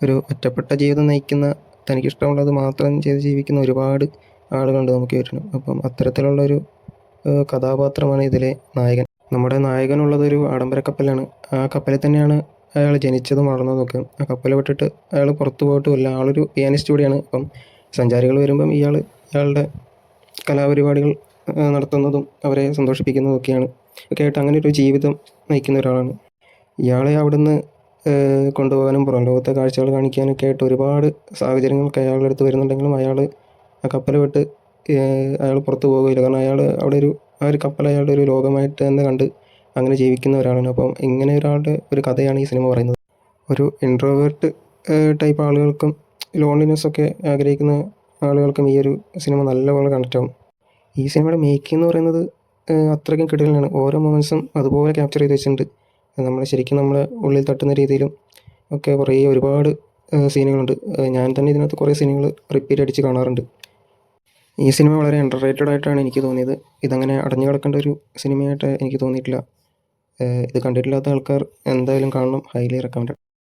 ഒരു ഒറ്റപ്പെട്ട ജീവിതം നയിക്കുന്ന തനിക്കിഷ്ടമുള്ളത് മാത്രം ചെയ്ത് ജീവിക്കുന്ന ഒരുപാട് ആളുകളുണ്ട് നമുക്ക് ചുറ്റിനും. അപ്പം അത്തരത്തിലുള്ളൊരു കഥാപാത്രമാണ് ഇതിലെ നായകൻ. നമ്മുടെ നായകനുള്ളതൊരു ആഡംബര കപ്പലാണ്. ആ കപ്പലിൽ തന്നെയാണ് അയാൾ ജനിച്ചതും വളർന്നതുമൊക്കെ. ആ കപ്പൽ വിട്ടിട്ട് അയാൾ പുറത്തു പോയിട്ടുമില്ല. ആളൊരു പിയാനിസ്റ്റ് കൂടിയാണ്. അപ്പം സഞ്ചാരികൾ വരുമ്പം ഇയാളുടെ കലാപരിപാടികൾ നടത്തുന്നതും അവരെ സന്തോഷിപ്പിക്കുന്നതും ഒക്കെയാണ് ആയിട്ട് അങ്ങനെ ഒരു ജീവിതം നയിക്കുന്ന ഒരാളാണ്. ഇയാളെ അവിടുന്ന് കൊണ്ടുപോകാനും പുറം ലോകത്തെ കാഴ്ചകൾ കാണിക്കാനൊക്കെ ആയിട്ട് ഒരുപാട് സാഹചര്യങ്ങൾക്ക് അയാളുടെ അടുത്ത് വരുന്നുണ്ടെങ്കിലും അയാൾ ആ കപ്പൽ വിട്ട് അയാൾ പുറത്ത് പോകുകയില്ല. കാരണം ആ ഒരു കപ്പൽ അയാളുടെ ഒരു ലോകമായിട്ട് തന്നെ കണ്ട് അങ്ങനെ ജീവിക്കുന്ന ഒരാളാണ്. അപ്പം ഇങ്ങനെ ഒരാളുടെ ഒരു കഥയാണ് ഈ സിനിമ പറയുന്നത്. ഒരു ഇൻട്രോവേർട്ട് ടൈപ്പ് ആളുകൾക്കും ലോൺലിനെസ് ഒക്കെ ആഗ്രഹിക്കുന്ന ആളുകൾക്കും ഈ ഒരു സിനിമ നല്ലപോലെ കണക്റ്റ് ആവും. ഈ സിനിമയുടെ മേക്കിംഗ് എന്ന് പറയുന്നത് അത്രയ്ക്കും കിടിലനാണ്. ഓരോ മൊമെൻറ്റ്സും അതുപോലെ ക്യാപ്ചർ ചെയ്ത് വെച്ചിട്ടുണ്ട്. ശരിക്കും നമ്മളെ ഉള്ളിൽ തട്ടുന്ന രീതിയിലും ഒക്കെ ഒരുപാട് സീനുകളുണ്ട്. ഞാൻ തന്നെ ഇതിനകത്ത് കുറേ സീനുകൾ റിപ്പീറ്റ് അടിച്ച് കാണാറുണ്ട്. ഈ സിനിമ വളരെ അണ്ടർ റേറ്റഡ് ആയിട്ടാണ് എനിക്ക് തോന്നിയത്. ഇതങ്ങനെ അടഞ്ഞു കിടക്കേണ്ട ഒരു സിനിമയായിട്ട് എനിക്ക് തോന്നിയിട്ടില്ല. ഇത് കണ്ടിട്ടില്ലാത്ത ആൾക്കാർ എന്തായാലും കാണണം. Highly recommended.